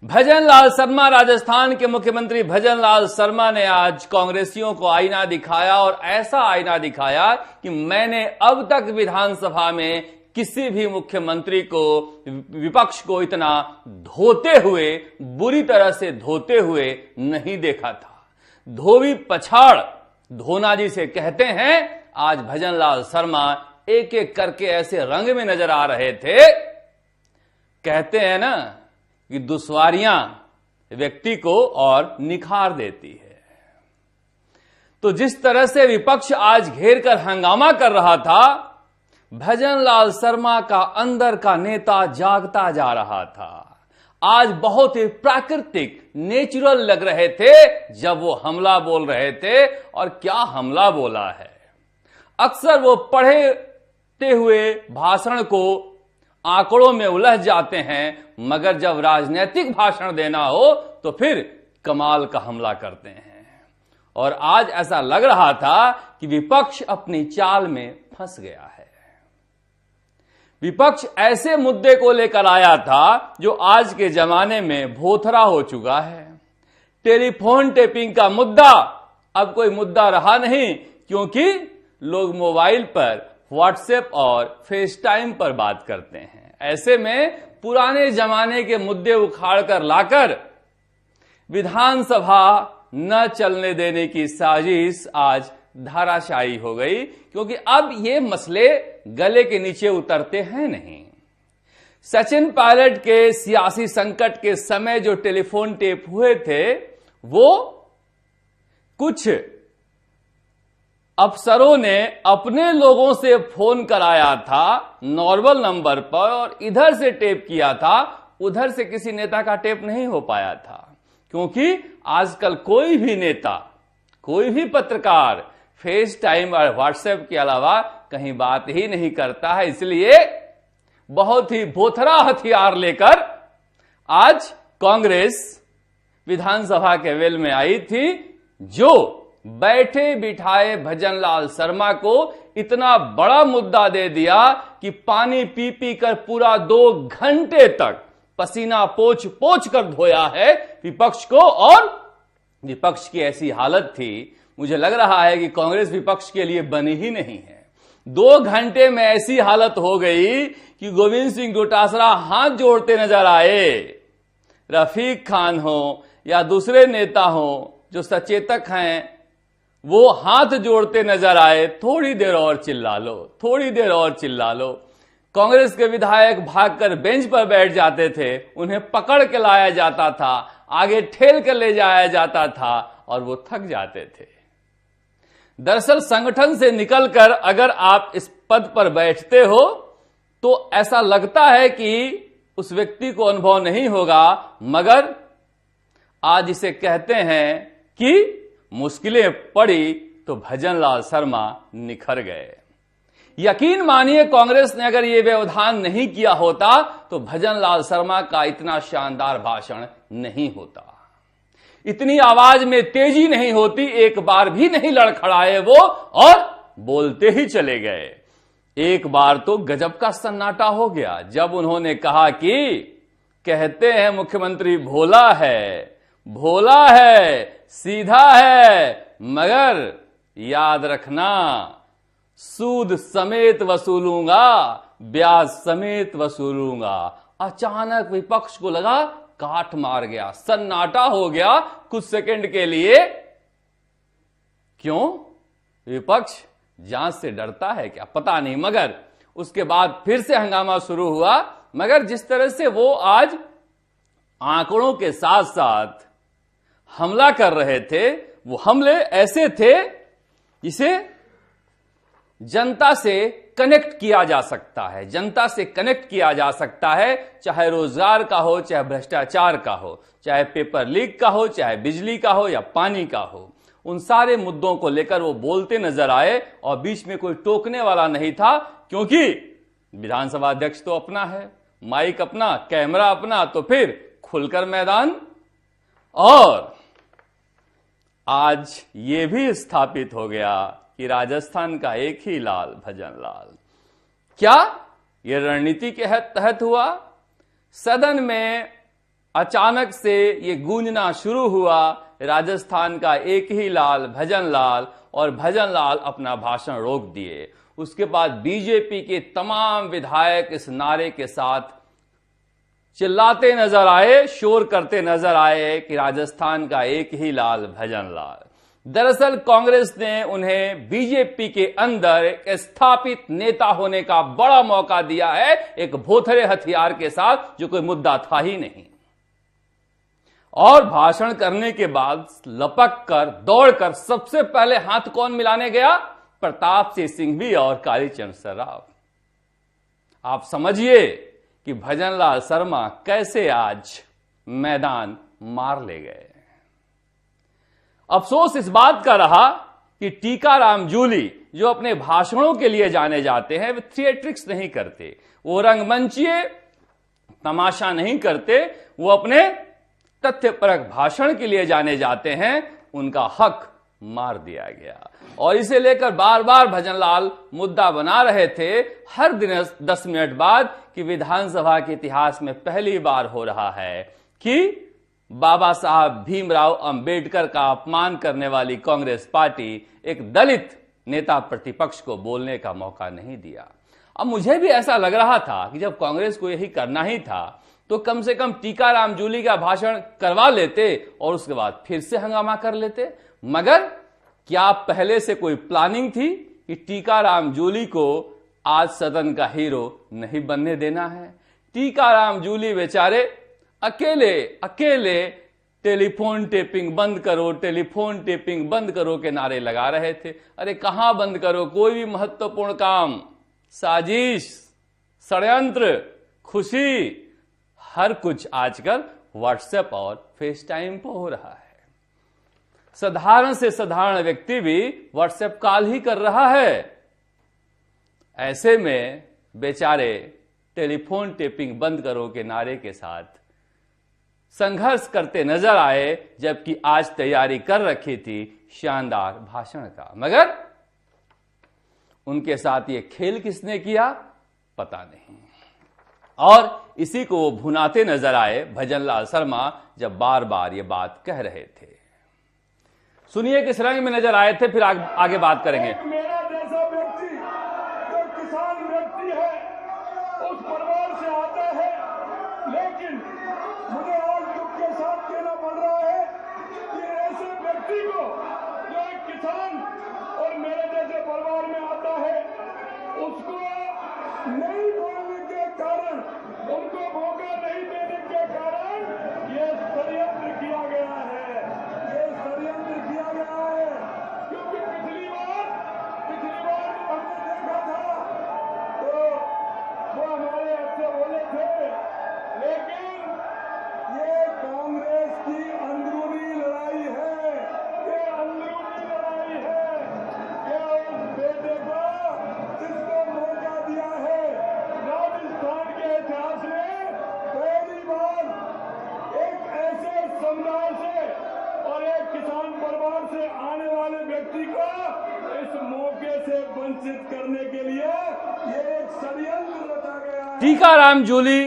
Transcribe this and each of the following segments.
भजनलाल शर्मा, राजस्थान के मुख्यमंत्री भजनलाल शर्मा ने आज कांग्रेसियों को आईना दिखाया और ऐसा आईना दिखाया कि मैंने अब तक विधानसभा में किसी भी मुख्यमंत्री को, विपक्ष को इतना धोते हुए, बुरी तरह से धोते हुए नहीं देखा था। धोबी पछाड़ धोना जिसे कहते हैं, आज भजनलाल शर्मा एक एक करके ऐसे रंग में नजर आ रहे थे। कहते हैं ना कि दुश्वारियां व्यक्ति को और निखार देती है। तो जिस तरह से विपक्ष आज घेर कर हंगामा कर रहा था, भजनलाल शर्मा का अंदर का नेता जागता जा रहा था। आज बहुत ही प्राकृतिक, नेचुरल लग रहे थे जब वो हमला बोल रहे थे। और क्या हमला बोला है। अक्सर वो पढ़ते हुए भाषण को आंकड़ों में उलझ जाते हैं, मगर जब राजनीतिक भाषण देना हो तो फिर कमाल का हमला करते हैं। और आज ऐसा लग रहा था कि विपक्ष अपनी चाल में फंस गया है। विपक्ष ऐसे मुद्दे को लेकर आया था जो आज के जमाने में भोथरा हो चुका है। टेलीफोन टेपिंग का मुद्दा अब कोई मुद्दा रहा नहीं, क्योंकि लोग मोबाइल पर व्हाट्सएप और फेसटाइम पर बात करते हैं। ऐसे में पुराने जमाने के मुद्दे उखाड़कर लाकर विधानसभा न चलने देने की साजिश आज धाराशायी हो गई, क्योंकि अब ये मसले गले के नीचे उतरते हैं नहीं। सचिन पायलट के सियासी संकट के समय जो टेलीफोन टेप हुए थे, वो कुछ अफसरों ने अपने लोगों से फोन कराया था नॉर्मल नंबर पर और इधर से टेप किया था, उधर से किसी नेता का टेप नहीं हो पाया था। क्योंकि आजकल कोई भी नेता, कोई भी पत्रकार फेस टाइम और व्हाट्सएप के अलावा कहीं बात ही नहीं करता है। इसलिए बहुत ही भोथरा हथियार लेकर आज कांग्रेस विधानसभा के वेल में आई थी, जो बैठे बिठाए भजनलाल शर्मा को इतना बड़ा मुद्दा दे दिया कि पानी पी पी कर पूरा 2 घंटे तक पसीना पोंछ पोंछ कर धोया है विपक्ष को। और विपक्ष की ऐसी हालत थी, मुझे लग रहा है कि कांग्रेस विपक्ष के लिए बनी ही नहीं है। 2 घंटे में ऐसी हालत हो गई कि गोविंद सिंह डोटासरा हाथ जोड़ते नजर आए। रफीक खान हो या दूसरे नेता हो जो सचेतक हैं, वो हाथ जोड़ते नजर आए, थोड़ी देर और चिल्ला लो, थोड़ी देर और चिल्ला लो। कांग्रेस के विधायक भागकर बेंच पर बैठ जाते थे, उन्हें पकड़ के लाया जाता था, आगे ठेल कर ले जाया जाता था और वो थक जाते थे। दरअसल संगठन से निकलकर अगर आप इस पद पर बैठते हो तो ऐसा लगता है कि उस व्यक्ति को अनुभव नहीं होगा, मगर आज इसे कहते हैं कि मुश्किलें पड़ी तो भजनलाल शर्मा निखर गए। यकीन मानिए, कांग्रेस ने अगर यह व्यवधान नहीं किया होता तो भजनलाल शर्मा का इतना शानदार भाषण नहीं होता, इतनी आवाज में तेजी नहीं होती, एक बार भी नहीं लड़खड़ाए वो और बोलते ही चले गए। एक बार तो गजब का सन्नाटा हो गया जब उन्होंने कहा कि कहते हैं मुख्यमंत्री भोला है, भोला है, सीधा है, मगर याद रखना सूद समेत वसूलूंगा, ब्याज समेत वसूलूंगा। अचानक विपक्ष को लगा काट मार गया, सन्नाटा हो गया कुछ सेकंड के लिए। क्यों? विपक्ष जांच से डरता है क्या, पता नहीं, मगर उसके बाद फिर से हंगामा शुरू हुआ। मगर जिस तरह से वो आज आंकड़ों के साथ साथ हमला कर रहे थे, वो हमले ऐसे थे जिसे जनता से कनेक्ट किया जा सकता है, जनता से कनेक्ट किया जा सकता है, चाहे रोजगार का हो, चाहे भ्रष्टाचार का हो, चाहे पेपर लीक का हो, चाहे बिजली का हो या पानी का हो। उन सारे मुद्दों को लेकर वो बोलते नजर आए और बीच में कोई टोकने वाला नहीं था, क्योंकि विधानसभा अध्यक्ष तो अपना है, माइक अपना, कैमरा अपना, तो फिर खुलकर मैदान। और आज ये भी स्थापित हो गया कि राजस्थान का एक ही लाल, भजनलाल। क्या यह रणनीति के तहत हुआ? सदन में अचानक से ये गूंजना शुरू हुआ, राजस्थान का एक ही लाल भजन लाल, और भजन लाल अपना भाषण रोक दिए। उसके बाद बीजेपी के तमाम विधायक इस नारे के साथ चिल्लाते नजर आए, शोर करते नजर आए कि राजस्थान का एक ही लाल भजन लाल। दरअसल कांग्रेस ने उन्हें बीजेपी के अंदर एक स्थापित नेता होने का बड़ा मौका दिया है, एक भोथरे हथियार के साथ, जो कोई मुद्दा था ही नहीं। और भाषण करने के बाद लपक कर दौड़कर सबसे पहले हाथ कौन मिलाने गया? प्रताप सिंह सिंघवी और कालीचरण सराफ। आप समझिए कि भजनलाल शर्मा कैसे आज मैदान मार ले गए। अफसोस इस बात का रहा कि टीकाराम जूली, जो अपने भाषणों के लिए जाने जाते हैं, वे थिएट्रिक्स नहीं करते, वो रंगमंचीय तमाशा नहीं करते, वो अपने तथ्यपरक भाषण के लिए जाने जाते हैं, उनका हक मार दिया गया। और इसे लेकर बार बार भजनलाल मुद्दा बना रहे थे हर दिन 10 मिनट बाद कि विधानसभा के इतिहास में पहली बार हो रहा है कि बाबा साहब भीमराव अंबेडकर का अपमान करने वाली कांग्रेस पार्टी एक दलित नेता प्रतिपक्ष को बोलने का मौका नहीं दिया। अब मुझे भी ऐसा लग रहा था कि जब कांग्रेस को यही करना ही था तो कम से कम टीकाराम जूली का भाषण करवा लेते और उसके बाद फिर से हंगामा कर लेते। मगर क्या पहले से कोई प्लानिंग थी कि टीकाराम जूली को आज सदन का हीरो नहीं बनने देना है? टीकाराम जूली बेचारे अकेले अकेले टेलीफोन टेपिंग बंद करो, टेलीफोन टेपिंग बंद करो के नारे लगा रहे थे। अरे कहां बंद करो? कोई भी महत्वपूर्ण काम, साजिश, षड्यंत्र, खुशी, हर कुछ आजकल व्हाट्सएप और फेस टाइम पर हो रहा है। साधारण से साधारण व्यक्ति भी व्हाट्सएप कॉल ही कर रहा है। ऐसे में बेचारे टेलीफोन टेपिंग बंद करो के नारे के साथ संघर्ष करते नजर आए, जबकि आज तैयारी कर रखी थी शानदार भाषण का। मगर उनके साथ ये खेल किसने किया पता नहीं। और इसी को वो भुनाते नजर आए भजनलाल शर्मा जब बार बार ये बात कह रहे थे। सुनिए किस रंग में नजर आए थे, फिर आगे बात करेंगे। मेरा जैसा व्यक्ति जो किसान व्यक्ति है उस परिवार से आता है, लेकिन मुझे आज दुख के साथ कहना पड़ रहा है कि ऐसे व्यक्ति को जो एक किसान और मेरे जैसे परिवार में आता है उसको नहीं बोलने के कारण, उनको मौका नहीं देने के कारण ये षड्यंत्र किया गया है, ये षड्यंत्र किया गया है। क्योंकि पिछली बार हमने देखा था तो वो हमारे अच्छे बोले थे, लेकिन ये कांग्रेस की अंदरूनी लड़ाई है, ये अंदरूनी लड़ाई है। ये उस बेटे को जिसको मौका दिया है, राजस्थान के इतिहास में पहली बार एक ऐसे समुदाय से और एक किसान परिवार से आने वाले व्यक्ति को इस मौके से वंचित करने के लिए ये एक षड्यंत्र रचा गया है। टीकाराम जूली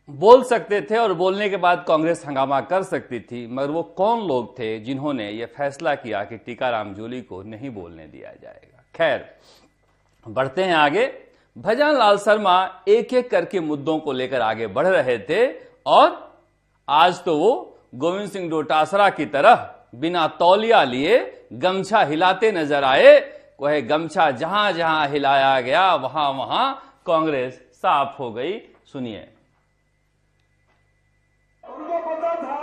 बोल सकते थे और बोलने के बाद कांग्रेस हंगामा कर सकती थी, मगर वो कौन लोग थे जिन्होंने ये फैसला किया कि टीकाराम जूली को नहीं बोलने दिया जाएगा? खैर, बढ़ते हैं आगे। भजनलाल शर्मा एक एक करके मुद्दों को लेकर आगे बढ़ रहे थे और आज तो वो गोविंद सिंह डोटासरा की तरह बिना तौलिया लिए गमछा हिलाते नजर आए। वह गमछा जहां जहां हिलाया गया वहां वहां कांग्रेस साफ हो गई। सुनिए। उनको पता था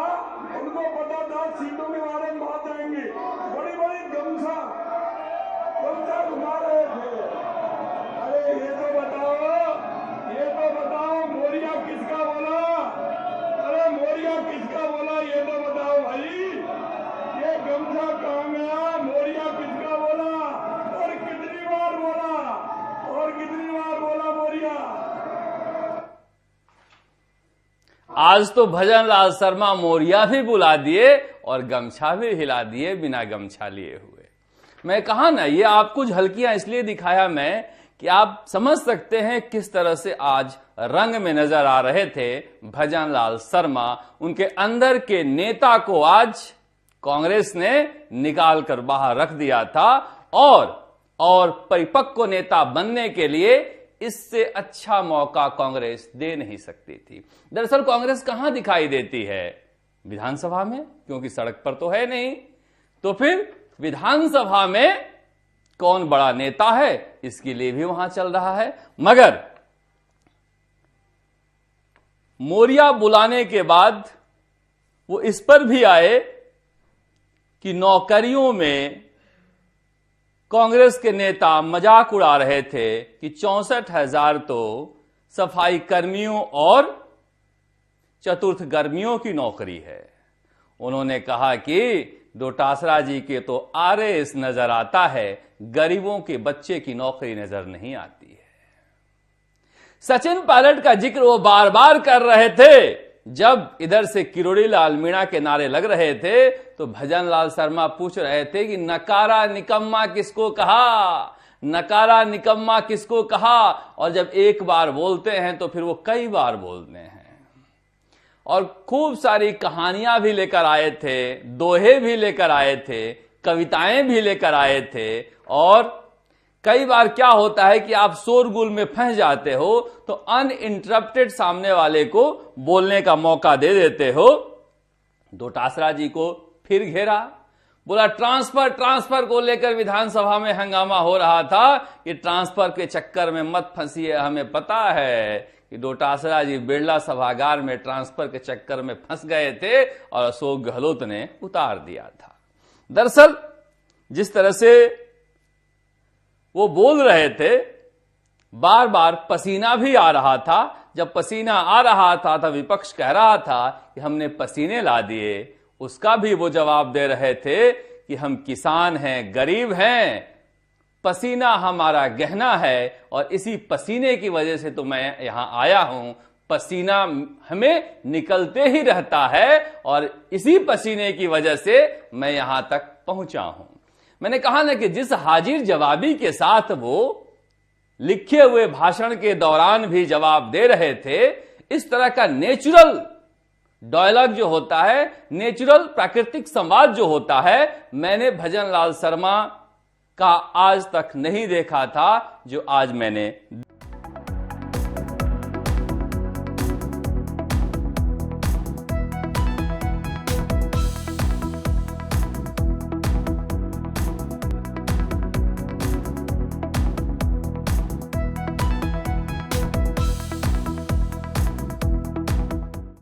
सीटों के बारे में बात आएंगी, बड़ी बड़ी गमछा घुमा रहे थे। अरे ये तो बताओ मोरिया किसका बोला? अरे मोरिया किसका बोला ये तो बताओ भाई। ये गमछा कहां गया? मोरिया किसका बोला और कितनी बार बोला मोरिया? आज तो भजनलाल शर्मा मोरिया भी बुला दिए और गमछा भी हिला दिए बिना गमछा लिए हुए। मैं कहा ना, ये आपको झलकियां इसलिए दिखाया मैं कि आप समझ सकते हैं किस तरह से आज रंग में नजर आ रहे थे भजनलाल शर्मा, उनके अंदर के नेता को आज कांग्रेस ने निकाल कर बाहर रख दिया था और परिपक्व नेता बनने के लिए इससे अच्छा मौका कांग्रेस दे नहीं सकती थी। दरअसल कांग्रेस कहां दिखाई देती है? विधानसभा में, क्योंकि सड़क पर तो है नहीं। तो फिर विधानसभा में कौन बड़ा नेता है, इसके लिए भी वहां चल रहा है। मगर मोरिया बुलाने के बाद वो इस पर भी आए कि नौकरियों में कांग्रेस के नेता मजाक उड़ा रहे थे कि 64,000 तो सफाई कर्मियों और चतुर्थ गर्मियों की नौकरी है। उन्होंने कहा कि डोटासरा जी के तो आरएएस नजर आता है, गरीबों के बच्चे की नौकरी नजर नहीं आती है। सचिन पायलट का जिक्र वो बार बार कर रहे थे। जब इधर से किरोड़ी लाल मीणा के नारे लग रहे थे तो भजनलाल शर्मा पूछ रहे थे कि नकारा निकम्मा किसको कहा, नकारा निकम्मा किसको कहा। और जब एक बार बोलते हैं तो फिर वो कई बार बोलते हैं। और खूब सारी कहानियां भी लेकर आए थे, दोहे भी लेकर आए थे, कविताएं भी लेकर आए थे। और कई बार क्या होता है कि आप शोरगुल में फंस जाते हो तो अनइंटरप्टेड सामने वाले को बोलने का मौका दे देते हो। डोटासरा जी को फिर घेरा, बोला ट्रांसफर को लेकर विधानसभा में हंगामा हो रहा था कि ट्रांसफर के चक्कर में मत फंसिए, हमें पता है कि डोटासरा जी बिरला सभागार में ट्रांसफर के चक्कर में फंस गए थे और अशोक गहलोत ने उतार दिया था। दरअसल जिस तरह से वो बोल रहे थे, बार बार पसीना भी आ रहा था। जब पसीना आ रहा था तो विपक्ष कह रहा था कि हमने पसीने ला दिए, उसका भी वो जवाब दे रहे थे कि हम किसान हैं, गरीब हैं, पसीना हमारा गहना है और इसी पसीने की वजह से तो मैं यहां आया हूं। पसीना हमें निकलते ही रहता है और इसी पसीने की वजह से मैं यहां तक पहुंचा हूं। मैंने कहा ना कि जिस हाजिर जवाबी के साथ वो लिखे हुए भाषण के दौरान भी जवाब दे रहे थे, इस तरह का नेचुरल डायलॉग जो होता है, नेचुरल प्राकृतिक संवाद जो होता है, मैंने भजनलाल शर्मा का आज तक नहीं देखा था, जो आज मैंने